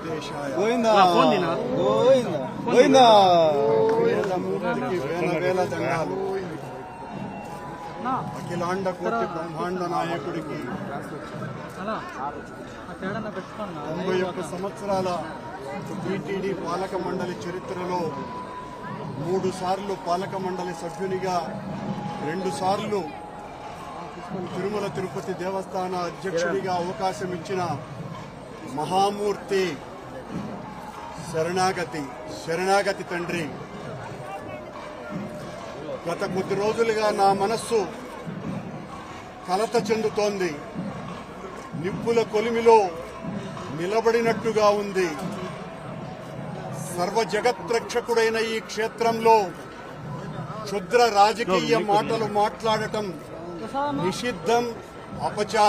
వెంకటేశాయ గోవిందా గోవిందా గోవిందా మూర్తికి వేల వేల దండాలు. అఖిలాండ కోటి బ్రహ్మాండ నాయకుడికి 91 సంవత్సరాల టీటీడీ పాలక మండలి చరిత్రలో 3 సార్లు పాలక మండలి సభ్యునిగా, 2 సార్లు తిరుమల తిరుపతి దేవస్థాన అధ్యక్షుడిగా అవకాశం ఇచ్చిన మహామూర్తి శరణాగతి తండ్రి. గత కొద్ది రోజులుగా నా మనస్సు కలత చెందుతోంది. నిప్పుల కొలిమిలో నిలబడినట్టుగా ఉంది. సర్వ జగత్రక్షకుడైన ఈ క్షేత్రంలో క్షుద్ర రాజకీయ మాటలు మాట్లాడటం నిషిద్ధం, అపచారం.